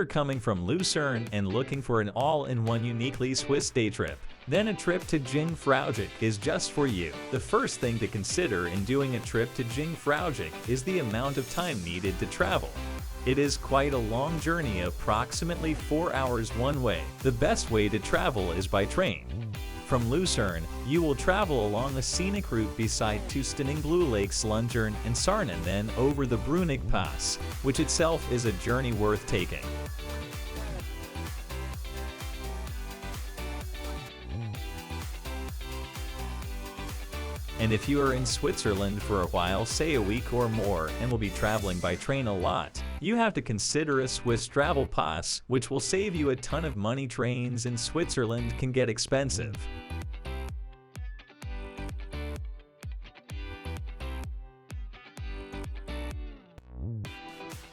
coming from Lucerne and looking for an all-in-one uniquely Swiss day trip, then a trip to Jungfraujoch is just for you. The first thing to consider in doing a trip to Jungfraujoch is the amount of time needed to travel. It is quite a long journey, approximately 4 hours one way. The best way to travel is by train. From Lucerne, you will travel along a scenic route beside two stunning blue lakes Lucerne and Sarnen, then over the Brunig Pass, which itself is a journey worth taking. And if you are in Switzerland for a while, say a week or more, and will be traveling by train a lot, you have to consider a Swiss travel pass, which will save you a ton of money. Trains in Switzerland can get expensive.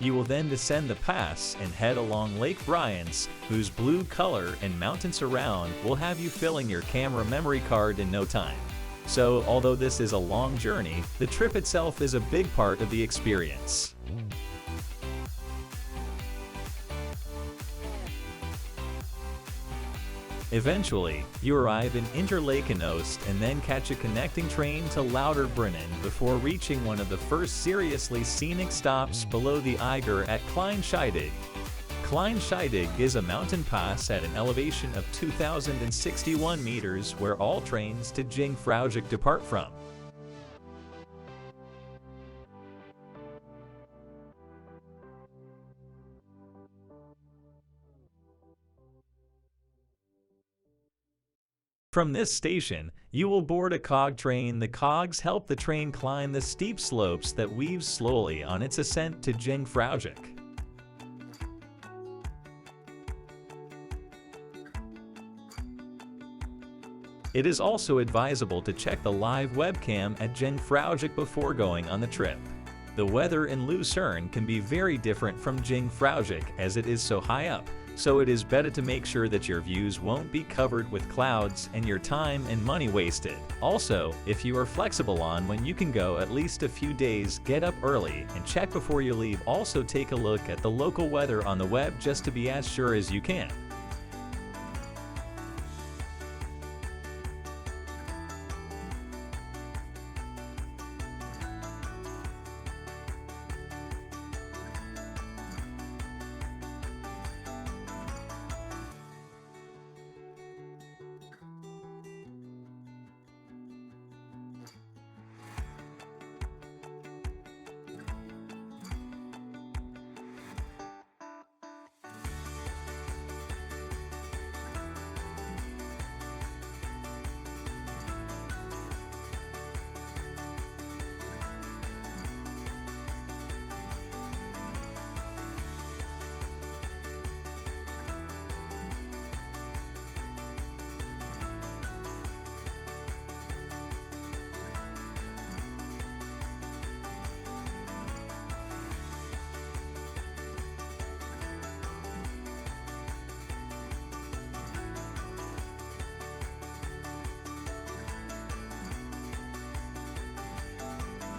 You will then descend the pass and head along Lake Brienz, whose blue color and mountains around will have you filling your camera memory card in no time. So, although this is a long journey, the trip itself is a big part of the experience. Eventually, you arrive in Interlaken-Oost and then catch a connecting train to Lauterbrunnen before reaching one of the first seriously scenic stops below the Eiger at Kleinscheidegg. Kleinscheidegg is a mountain pass at an elevation of 2,061 meters where all trains to Jungfraujoch depart from. From this station, you will board a cog train. The cogs help the train climb the steep slopes that weave slowly on its ascent to Jungfraujoch. It is also advisable to check the live webcam at Jungfraujoch before going on the trip. The weather in Lucerne can be very different from Jungfraujoch as it is so high up, so it is better to make sure that your views won't be covered with clouds and your time and money wasted. Also, if you are flexible on when you can go at least a few days, get up early and check before you leave. Also take a look at the local weather on the web just to be as sure as you can.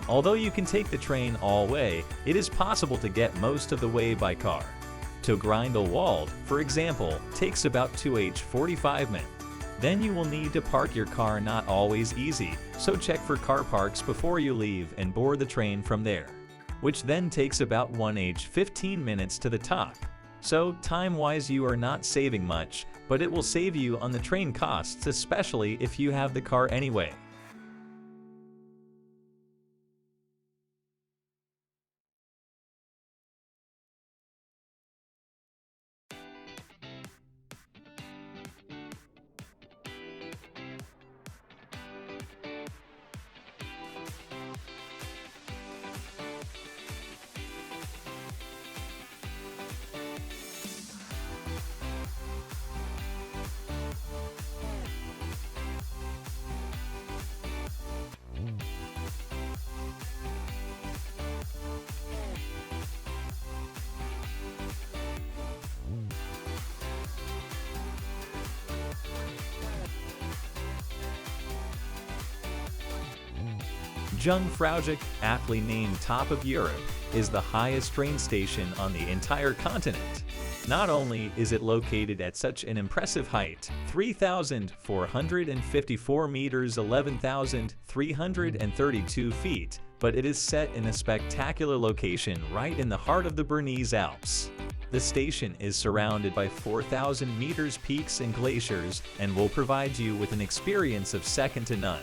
Although you can take the train all way, it is possible to get most of the way by car. To Grindelwald, for example, takes about 2h45 minutes. Then you will need to park your car, not always easy, so check for car parks before you leave and board the train from there, which then takes about 1h15 minutes to the top. So time-wise you are not saving much, but it will save you on the train costs, especially if you have the car anyway. Jungfraujoch, aptly named Top of Europe, is the highest train station on the entire continent. Not only is it located at such an impressive height, 3,454 meters, 11,332 feet, but it is set in a spectacular location right in the heart of the Bernese Alps. The station is surrounded by 4,000 meters peaks and glaciers and will provide you with an experience of second to none.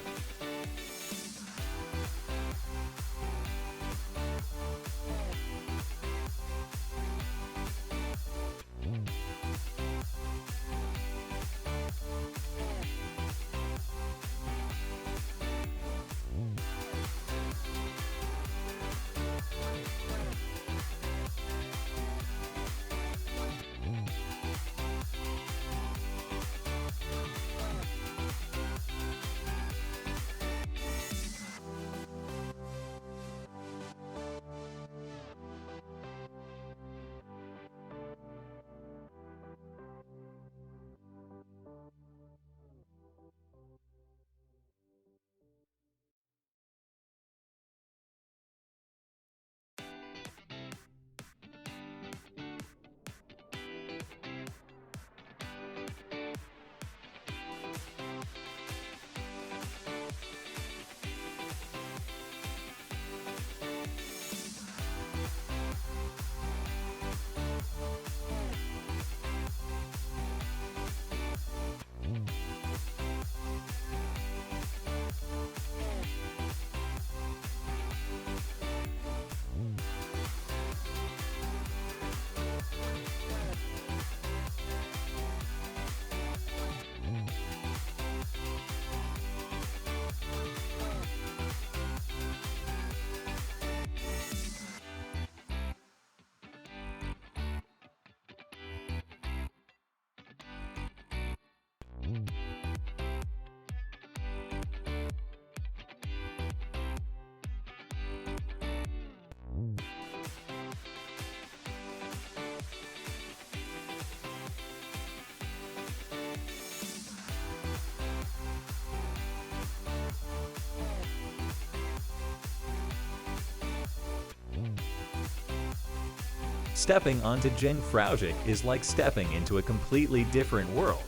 Stepping onto Jungfraujoch is like stepping into a completely different world.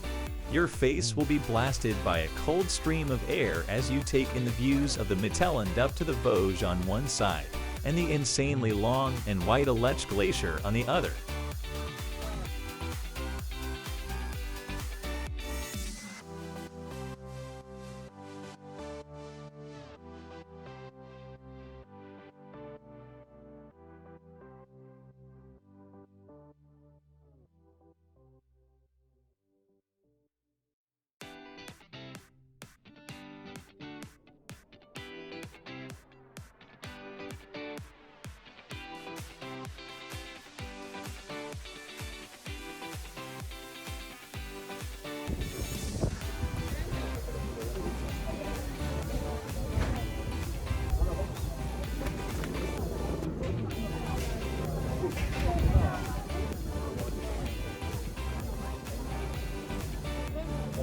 Your face will be blasted by a cold stream of air as you take in the views of the Mittelland up to the Vosges on one side, and the insanely long and white Aletsch Glacier on the other.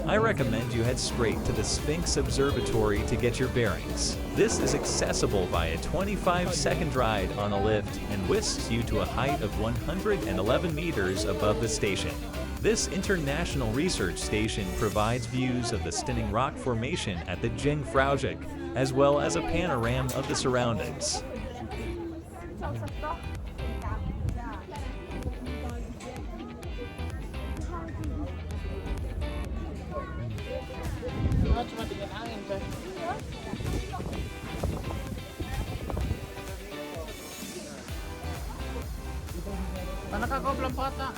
I recommend you head straight to the Sphinx Observatory to get your bearings. This is accessible by a 25-second ride on a lift and whisks you to a height of 111 meters above the station. This international research station provides views of the stunning rock formation at the Jungfraujoch, as well as a panorama of the surroundings. Cuma dingin angin, coy. Mana kau belum patah?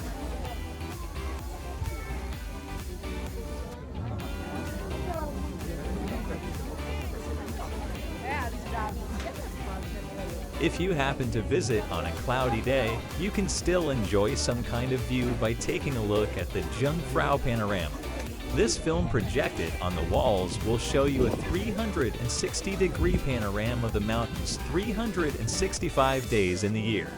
If you happen to visit on a cloudy day, you can still enjoy some kind of view by taking a look at the Jungfrau panorama. This film projected on the walls will show you a 360-degree panorama of the mountains 365 days in the year.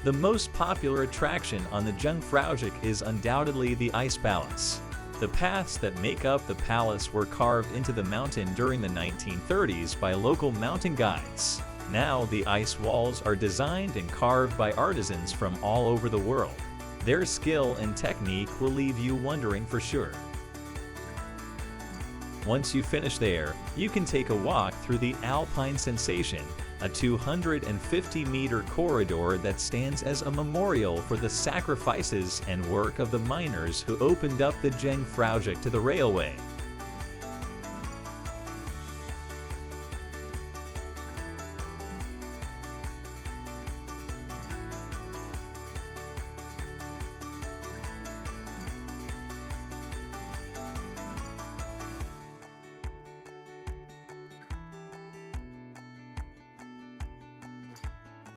The most popular attraction on the Jungfraujoch is undoubtedly the Ice Palace. The paths that make up the palace were carved into the mountain during the 1930s by local mountain guides. Now the ice walls are designed and carved by artisans from all over the world. Their skill and technique will leave you wondering for sure. Once you finish there, you can take a walk through the Alpine Sensation, a 250-meter corridor that stands as a memorial for the sacrifices and work of the miners who opened up the Jungfraujoch to the railway.